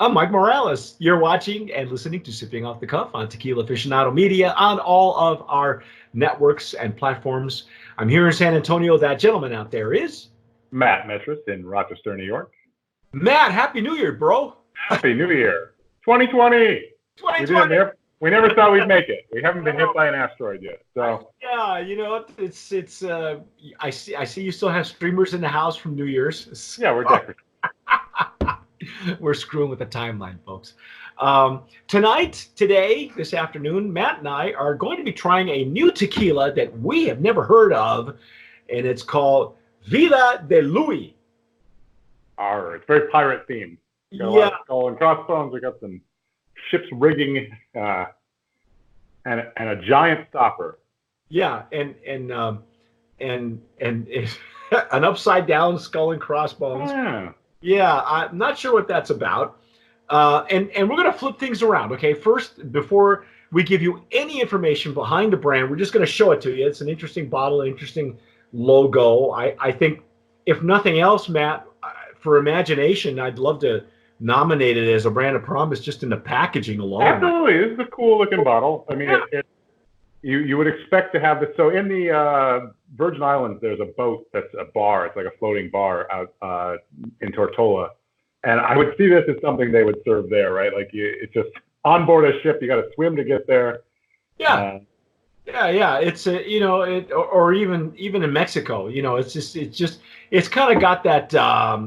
I'm Mike Morales. You're watching and listening to Sipping Off the Cuff on Tequila Aficionado Media on all of our networks and platforms. I'm here in San Antonio. That gentleman out there is Matt Metris in Rochester, New York. Matt. Happy New Year, bro. Happy New Year. 2020. 2020. We never thought we'd make it. We haven't been hit by an asteroid yet. So yeah, you know, it's I see you still have streamers in the house from New Year's. Yeah, we're decorating. We're screwing with the timeline, folks. This afternoon, Matt and I are going to be trying a new tequila that we have never heard of, and it's called Vide de Louie. It's very pirate themed. Got a lot of skull and crossbones. We got some ship's rigging and a giant stopper. Yeah, and an upside down skull and crossbones. Yeah, I'm not sure what that's about. And we're going to flip things around, okay? First, before we give you any information behind the brand, we're just going to show it to you. It's an interesting bottle, an interesting logo. I think, if nothing else, Matt, for imagination, I'd love to nominate it as a brand of promise just in the packaging alone. Absolutely. This is a cool-looking bottle. I mean, you would expect to have this. So in the Virgin Islands, there's a boat that's a bar. It's like a floating bar out in Tortola. And I would see this as something they would serve there, right? Like it's just on board a ship. You got to swim to get there. Yeah. Yeah. It's or even in Mexico, it's kind of got that that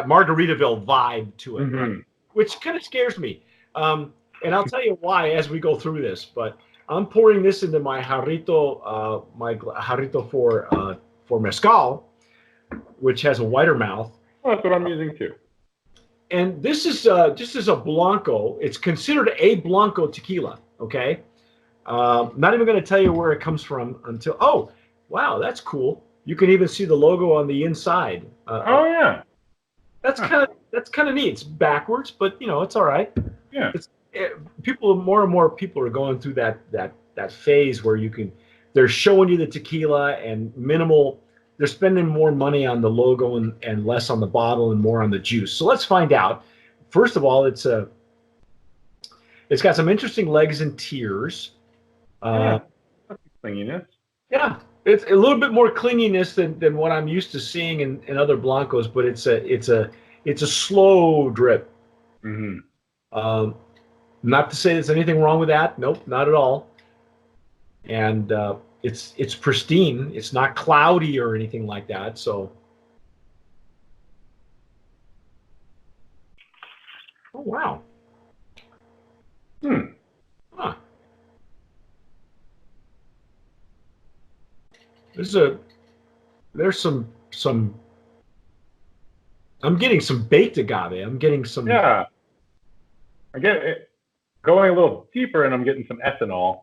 Margaritaville vibe to it, right? Which kind of scares me. And I'll tell you why as we go through this. But I'm pouring this into my jarrito, for mezcal, which has a wider mouth. Well, that's what I'm using too. And this is a Blanco. It's considered a Blanco tequila. Okay. Not even going to tell you where it comes from until. Oh, wow, that's cool. You can even see the logo on the inside. Yeah. That's kind of neat. It's backwards, but it's all right. Yeah. More and more people are going through that phase where they're showing you the tequila and minimal. They're spending more money on the logo and less on the bottle and more on the juice. So let's find out. First of all, it's got some interesting legs and tiers. Clinginess. Yeah, it's a little bit more clinginess than what I'm used to seeing in other Blancos, but it's a slow drip. Mm-hmm. Not to say there's anything wrong with that. Nope, not at all. And it's pristine. It's not cloudy or anything like that. So, oh wow. Huh. There's some. I'm getting some baked agave. I'm getting some. Yeah. I get it going a little deeper, and I'm getting some ethanol.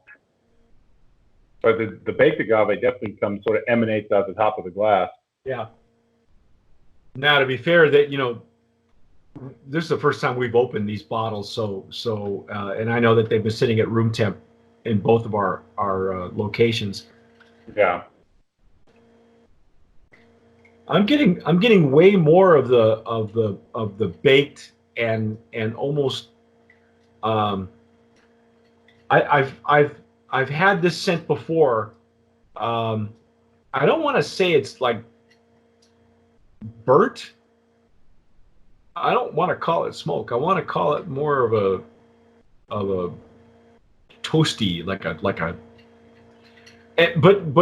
But the baked agave definitely sort of emanates out the top of the glass. Yeah. Now, to be fair, that this is the first time we've opened these bottles, so and I know that they've been sitting at room temp in both of our locations. Yeah. I'm getting way more of the baked and almost I've had this scent before. I don't want to say it's like burnt. I don't want to call it smoke. I want to call it more of a toasty, but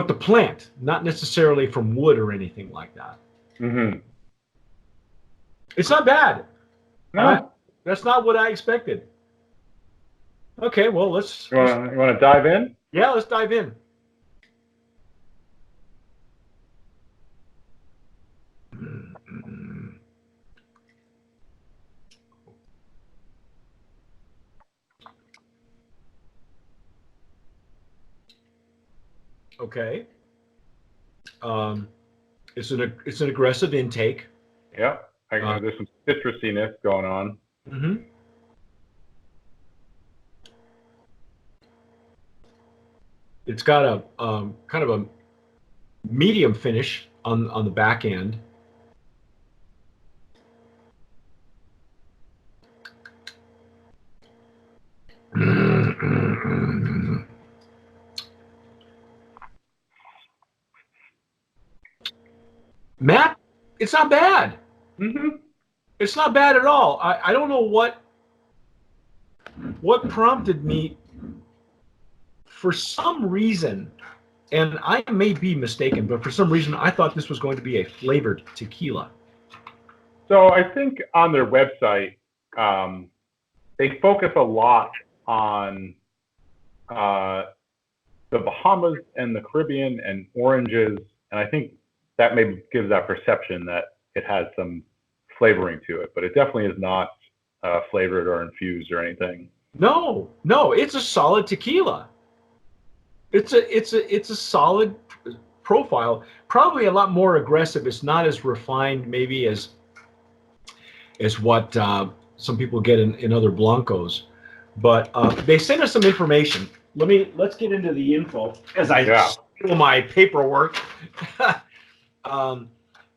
the plant, not necessarily from wood or anything like that. Mm-hmm. It's not bad. No, that's not what I expected. Okay, well, let's. You want to dive in? Yeah, let's dive in. Okay. It's an aggressive intake. Yeah, there's some citrusiness going on. Mm-hmm. It's got a kind of a medium finish on the back end. It's not bad. Mm-hmm. It's not bad at all. I don't know what prompted me for some reason, and I may be mistaken, but for some reason I thought this was going to be a flavored tequila. So I think on their website, they focus a lot on the Bahamas and the Caribbean and oranges, and I think that maybe gives that perception that it has some flavoring to it, but it definitely is not flavored or infused or anything. No, it's a solid tequila. It's a solid profile. Probably a lot more aggressive. It's not as refined, maybe as what some people get in other blancos. But they sent us some information. Let's get into the info as I steal my paperwork.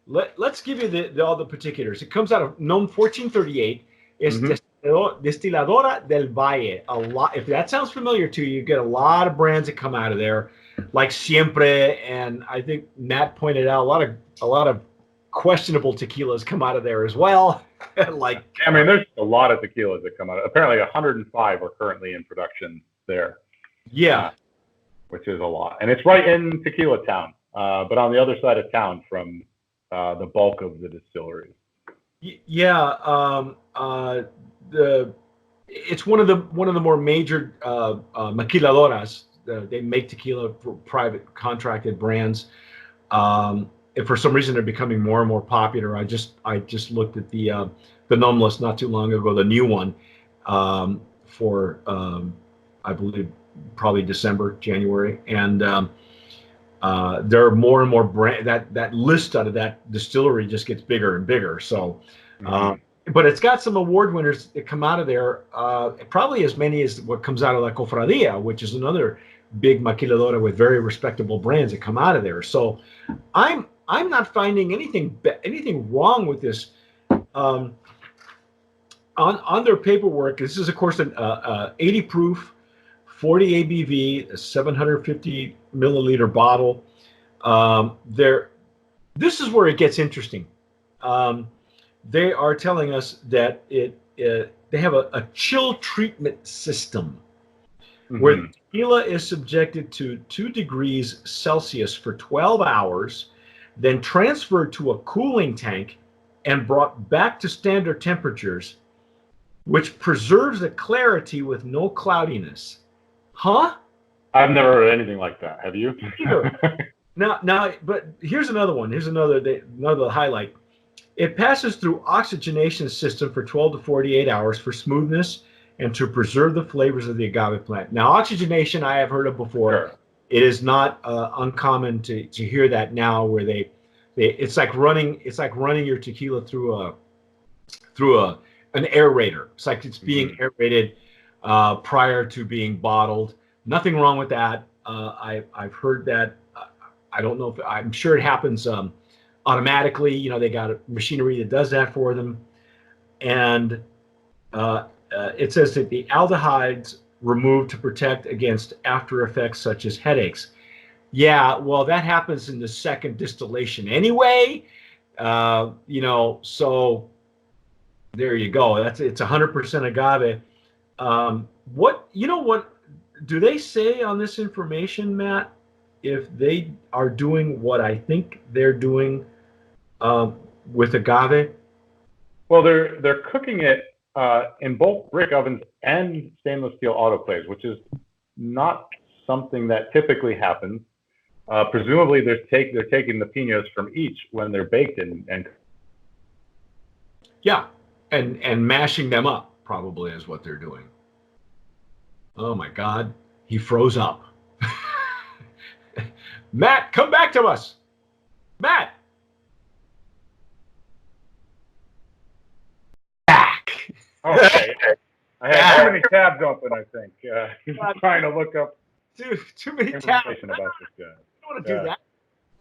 Let's give you all the particulars. It comes out of NOM 1438. It's Destiladora del Valle. A lot. If that sounds familiar to you, you get a lot of brands that come out of there, like Siempre, and I think Matt pointed out a lot of questionable tequilas come out of there as well. Like, I mean, there's a lot of tequilas that come out. Apparently, 105 are currently in production there. Yeah, which is a lot, and it's right in Tequila Town, but on the other side of town from the bulk of the distilleries. Yeah, it's one of the more major maquiladoras. They make tequila for private contracted brands. And for some reason, they're becoming more and more popular. I just looked at the NOM list not too long ago, the new one for I believe probably December, January, and there are more and more brand that list out of that distillery just gets bigger and bigger. So, but it's got some award winners that come out of there, probably as many as what comes out of La Cofradia, which is another big maquiladora with very respectable brands that come out of there. So, I'm not finding anything wrong with this. On their paperwork, this is of course an 80 proof, 40 ABV, a 750 milliliter bottle. This is where it gets interesting. They are telling us that they have a chill treatment system where the tequila is subjected to 2 degrees Celsius for 12 hours, then transferred to a cooling tank and brought back to standard temperatures, which preserves the clarity with no cloudiness. Huh? I've never heard anything like that. Have you? Now, but here's another one. Here's another highlight. It passes through oxygenation system for 12 to 48 hours for smoothness and to preserve the flavors of the agave plant. Now, oxygenation I have heard of before. Sure. It is not uncommon to hear that now, where it's like running your tequila through an aerator. It's like it's being aerated prior to being bottled. Nothing wrong with that. I've heard that. I don't know if I'm sure it happens automatically. You know, they got a machinery that does that for them, and it says that the aldehydes removed to protect against after effects such as headaches. Yeah, well, that happens in the second distillation anyway. So there you go. It's 100% agave. What do they say on this information, Matt? If they are doing what I think they're doing with agave? Well, they're cooking it in both brick ovens and stainless steel autoclaves, which is not something that typically happens. Presumably, they're taking the pinos from each when they're baked and and mashing them up probably is what they're doing. Oh my God, he froze up. Matt, come back to us. Matt. Back. Okay. I had too many tabs open, I think. Trying to look up too many tabs about this guy. I don't want to do that.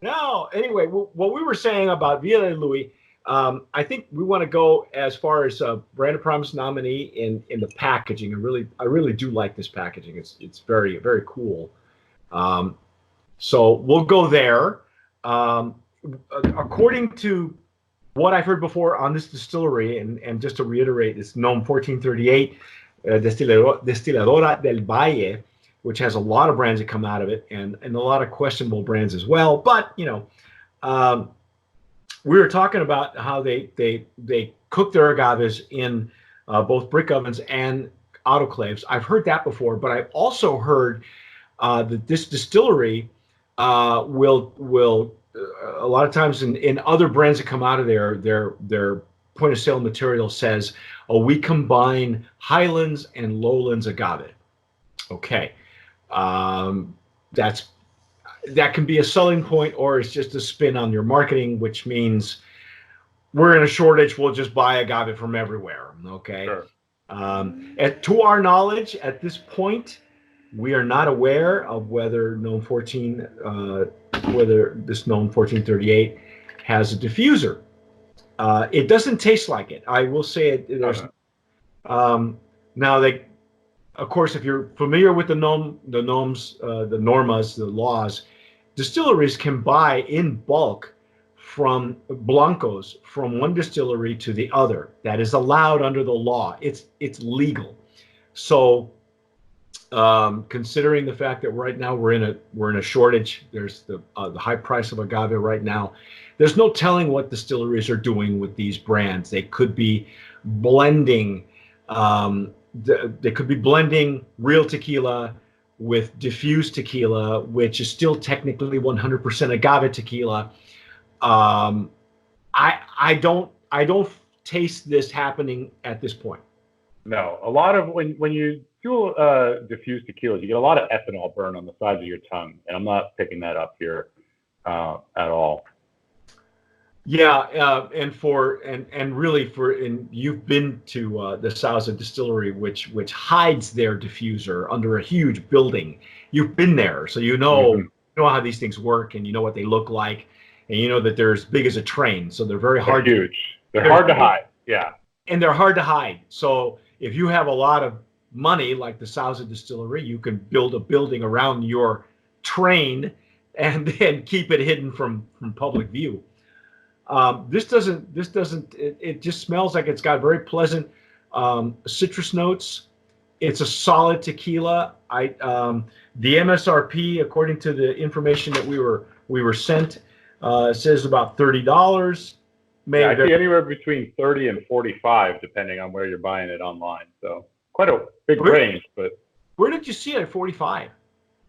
No. Anyway, what we were saying about Vide, Louie, I think we want to go as far as Brand of Promise nominee in the packaging. I really do like this packaging. It's very, very cool. So we'll go there. According to what I've heard before on this distillery, and just to reiterate, it's Gnome 1438, Destiladora del Valle, which has a lot of brands that come out of it, and a lot of questionable brands as well. But we were talking about how they cook their agaves in both brick ovens and autoclaves. I've heard that before, but I've also heard that this distillery will a lot of times in other brands that come out of their point of sale material says, oh, we combine Highlands and Lowlands agave. Okay. That can be a selling point, or it's just a spin on your marketing, which means we're in a shortage, we'll just buy agave from everywhere. Okay. Sure. To our knowledge, at this point, we are not aware of whether this Gnome 1438 has a diffuser. It doesn't taste like it. I will say it. Now, of course, if you're familiar with the normas, the laws, distilleries can buy in bulk from Blancos from one distillery to the other. That is allowed under the law. It's legal. So, considering the fact that right now we're in a shortage, there's the high price of agave right now. There's no telling what distilleries are doing with these brands. They could be blending. They could be blending real tequila with diffused tequila, which is still technically 100% agave tequila. I don't taste this happening at this point. No, a lot of when you do diffused tequilas, you get a lot of ethanol burn on the sides of your tongue, and I'm not picking that up here at all. Yeah, and you've been to the Sauza distillery, which hides their diffuser under a huge building. You've been there, so you know how these things work, and you know what they look like, and you know that they're as big as a train, so they're very hard. They're huge. They're hard to hide. Yeah, and they're hard to hide. So if you have a lot of money, like the Sauza distillery, you can build a building around your train and then keep it hidden from public view. This doesn't. It just smells like it's got very pleasant citrus notes. It's a solid tequila. The MSRP, according to the information that we were sent, says about $30. I see anywhere between 30 and 45, depending on where you're buying it online. So quite a big range. But where did you see it at 45?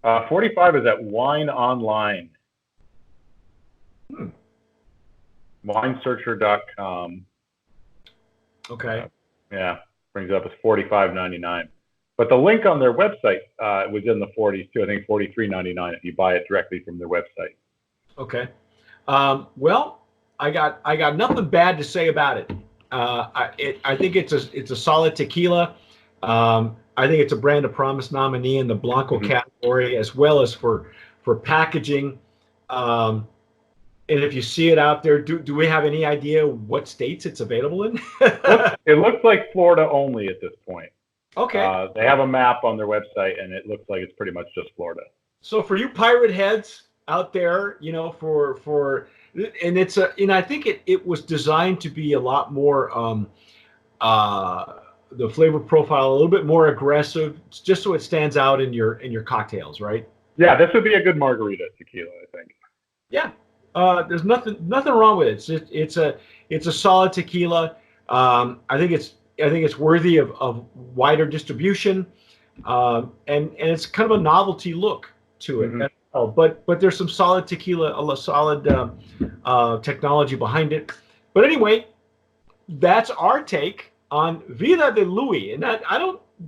45 is at Wine Online. Winesearcher.com. Okay. Brings up as $45.99. But the link on their website was in the 40s too. I think $43.99 if you buy it directly from their website. Okay. Well, I got nothing bad to say about it. I think it's a solid tequila. I think it's a brand of promise nominee in the Blanco category, as well as for packaging. And if you see it out there, do we have any idea what states it's available in? It looks like Florida only at this point. Okay. They have a map on their website, and it looks like it's pretty much just Florida. So for you pirate heads out there, and I think it was designed to be a lot more the flavor profile a little bit more aggressive, just so it stands out in your cocktails, right? Yeah, this would be a good margarita tequila, I think. Yeah. There's nothing wrong with it. It's a solid tequila. I think it's worthy of wider distribution, and it's kind of a novelty look to it. But there's some solid tequila, solid technology behind it. But anyway, that's our take on Vide de Louie. And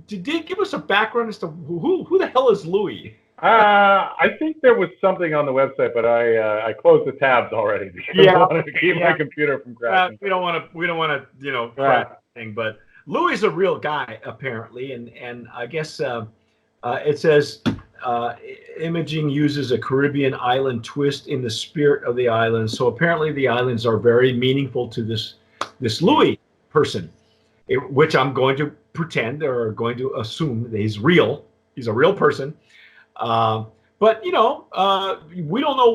did they give us a background as to who the hell is Louie? I think there was something on the website, but I closed the tabs already because I wanted to keep my computer from crashing. We don't want to crash anything. But Louie's a real guy apparently, and I guess it says imaging uses a Caribbean island twist in the spirit of the island. So apparently the islands are very meaningful to this Louie person, which I'm going to pretend or going to assume that he's real. He's a real person. But we don't know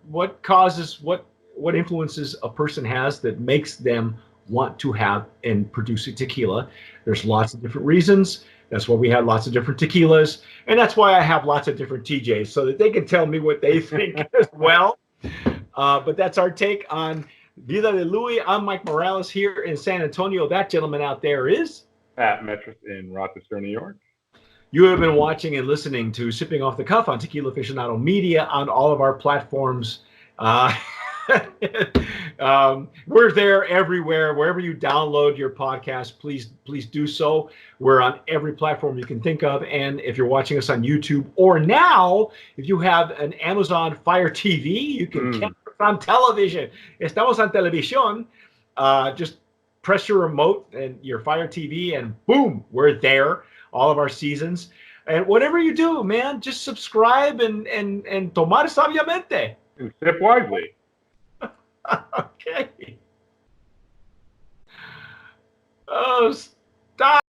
what causes what what influences a person has that makes them want to have and produce a tequila. There's lots of different reasons. That's why we have lots of different tequilas, and that's why I have lots of different TJs so that they can tell me what they think as well. But that's our take on Vide de Louie. I'm Mike Morales here in San Antonio. That gentleman out there is Pat Metris in Rochester, New York. You have been watching and listening to Sipping Off the Cuff on Tequila Aficionado Media on all of our platforms. We're there everywhere. Wherever you download your podcast, please do so. We're on every platform you can think of. And if you're watching us on YouTube, or now, if you have an Amazon Fire TV, you can catch us on television. Estamos en televisión. Just press your remote and your Fire TV, and boom, we're there. All of our seasons. And whatever you do, man, just subscribe and tomar sabiamente. And sip wisely. Okay.